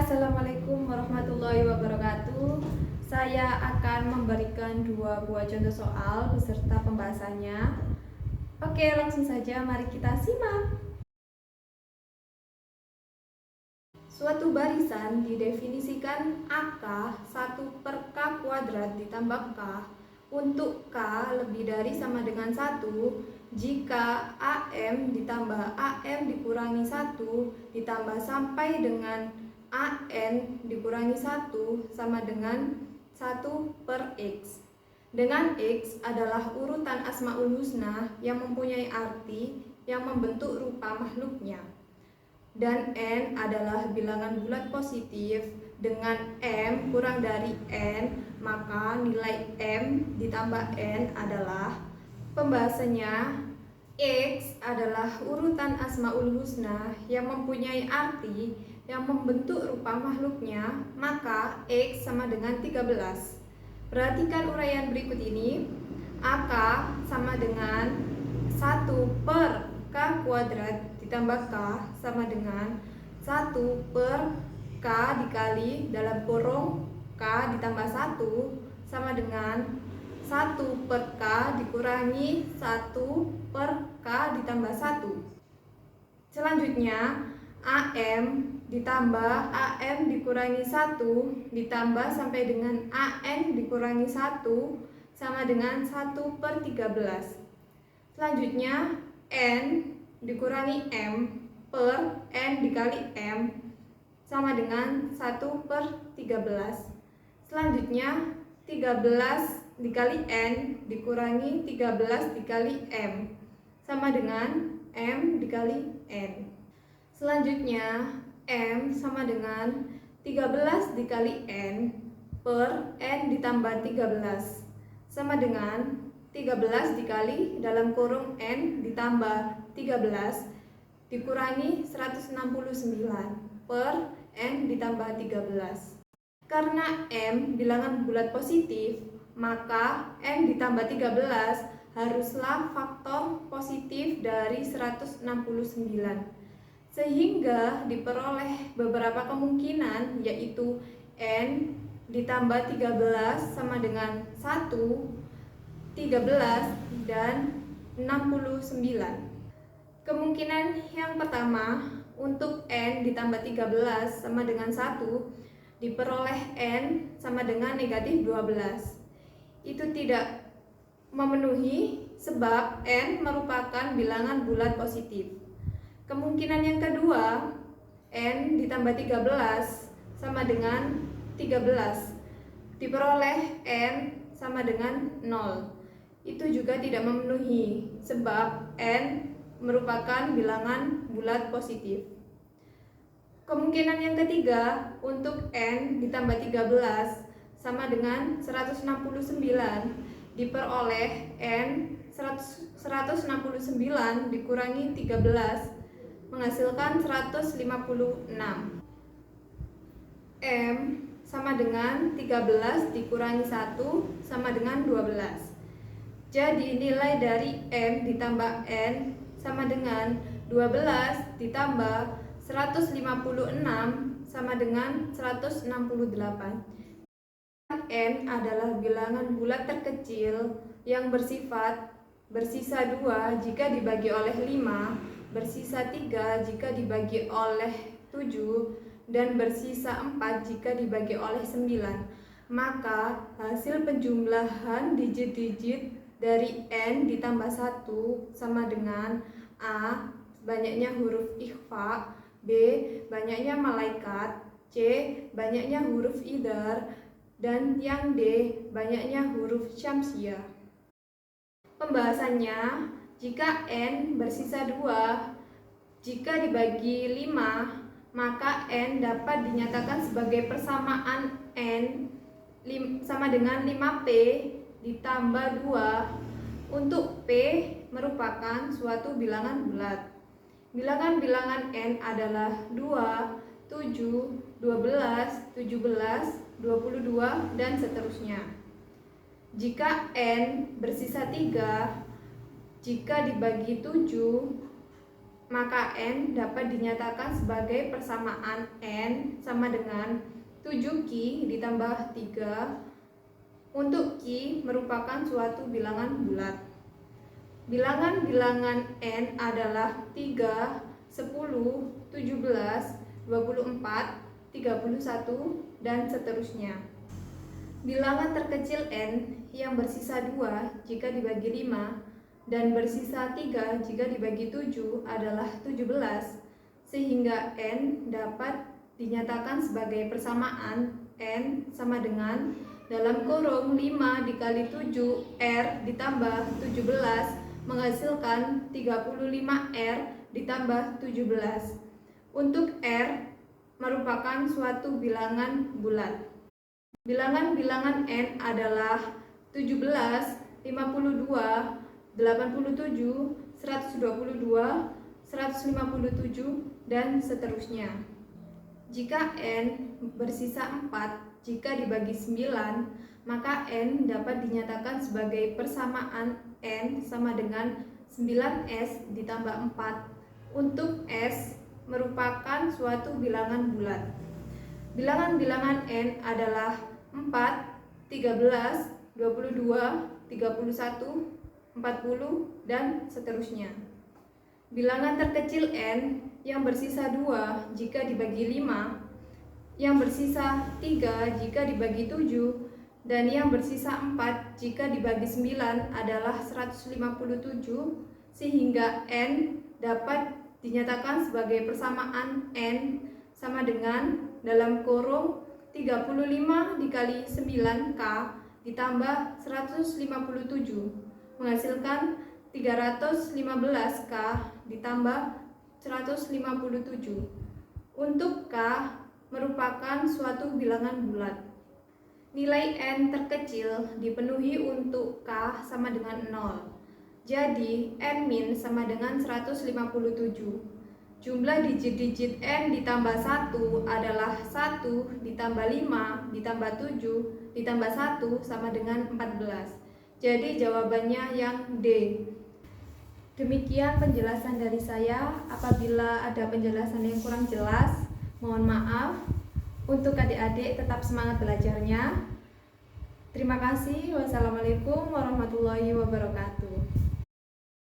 Assalamualaikum warahmatullahi wabarakatuh. Saya akan memberikan 2 buah contoh soal beserta pembahasannya. Oke, langsung saja mari kita simak. Suatu barisan didefinisikan AK 1 per K kuadrat ditambah K untuk K lebih dari sama dengan 1 jika AM ditambah AM dikurangi 1 ditambah sampai dengan AN dikurangi 1 sama dengan 1 per X. Dengan X adalah urutan Asmaul Husna yang mempunyai arti yang membentuk rupa makhluknya. Dan N adalah bilangan bulat positif dengan M kurang dari N, maka nilai M ditambah N adalah, pembahasannya, X adalah urutan Asmaul Husna yang mempunyai arti yang membentuk rupa makhluknya, maka X sama dengan 13. Perhatikan uraian berikut ini. AK sama dengan 1 per K kuadrat ditambah K sama dengan 1 per K dikali dalam kurung K ditambah 1 sama dengan 1 per K dikurangi 1 per K ditambah 1. Selanjutnya AM ditambah AM dikurangi 1 ditambah sampai dengan AN dikurangi 1 sama dengan 1 per 13. Selanjutnya N dikurangi M per N dikali M sama dengan 1 per 13. Selanjutnya 13 dikali N dikurangi 13 dikali M sama dengan M dikali N. Selanjutnya M sama dengan 13 dikali N per N ditambah 13 sama dengan 13 dikali dalam kurung N ditambah 13 dikurangi 169 per N ditambah 13. Karena M bilangan bulat positif, maka N ditambah 13 haruslah faktor positif dari 169. Sehingga diperoleh beberapa kemungkinan, yaitu N ditambah 13 sama dengan 1, 13, dan 69. Kemungkinan yang pertama, untuk N ditambah 13 sama dengan 1 diperoleh N sama dengan negatif 12. Itu tidak memenuhi sebab N merupakan bilangan bulat positif. Kemungkinan yang kedua, N ditambah 13 sama dengan 13 diperoleh N sama dengan 0. Itu juga tidak memenuhi sebab N merupakan bilangan bulat positif. Kemungkinan yang ketiga, untuk N ditambah 13 sama dengan 169 diperoleh N 169 dikurangi 13 menghasilkan 156. M sama dengan 13 dikurangi 1 sama dengan 12. Jadi nilai dari M ditambah N sama dengan 12 ditambah 156 sama dengan 168. N adalah bilangan bulat terkecil yang bersisa 2 jika dibagi oleh 5, bersisa 3 jika dibagi oleh 7, dan bersisa 4 jika dibagi oleh 9. Maka hasil penjumlahan digit-digit dari N ditambah 1 sama dengan A. Banyaknya huruf ikhfa, B. Banyaknya malaikat, C. Banyaknya huruf idhar, dan yang D. Banyaknya huruf syamsiah. Pembahasannya, jika N bersisa 2, jika dibagi 5, maka N dapat dinyatakan sebagai persamaan N sama dengan 5P ditambah 2, untuk P merupakan suatu bilangan bulat. Bilangan-bilangan N adalah 2, 7, 12, 17, 22, dan seterusnya. Jika N bersisa 3, jika dibagi 7, maka N dapat dinyatakan sebagai persamaan N sama dengan 7Q ditambah 3 untuk Q merupakan suatu bilangan bulat. Bilangan-bilangan N adalah 3, 10, 17, 24, 31, dan seterusnya. Bilangan terkecil N yang bersisa 2 jika dibagi 5 dan bersisa 3 jika dibagi 7 adalah 17, sehingga N dapat dinyatakan sebagai persamaan N sama dengan dalam kurung 5 dikali 7 R ditambah 17 menghasilkan 35 R ditambah 17. Untuk R merupakan suatu bilangan bulat. Bilangan-bilangan N adalah 17, 52, 87, 122, 157, dan seterusnya. Jika N bersisa 4 jika dibagi 9, maka N dapat dinyatakan sebagai persamaan N sama dengan 9S ditambah 4. Untuk S merupakan suatu bilangan bulat. Bilangan-bilangan N adalah 4, 13, 22, 31, 40, dan seterusnya. Bilangan terkecil N yang bersisa 2 jika dibagi 5, yang bersisa 3 jika dibagi 7, dan yang bersisa 4 jika dibagi 9 adalah 157, sehingga N dapat dinyatakan sebagai persamaan N sama dengan dalam kurung 35 dikali 9K ditambah 157 menghasilkan 315K ditambah 157. Untuk K merupakan suatu bilangan bulat. Nilai N terkecil dipenuhi untuk K sama dengan 0. Jadi N- sama dengan 157. Jumlah digit-digit N ditambah 1 adalah 1 ditambah 5 ditambah 7 ditambah 1 sama dengan 14. Jadi jawabannya yang D. Demikian penjelasan dari saya. Apabila ada penjelasan yang kurang jelas, mohon maaf. Untuk adik-adik tetap semangat belajarnya. Terima kasih. Wassalamualaikum warahmatullahi wabarakatuh.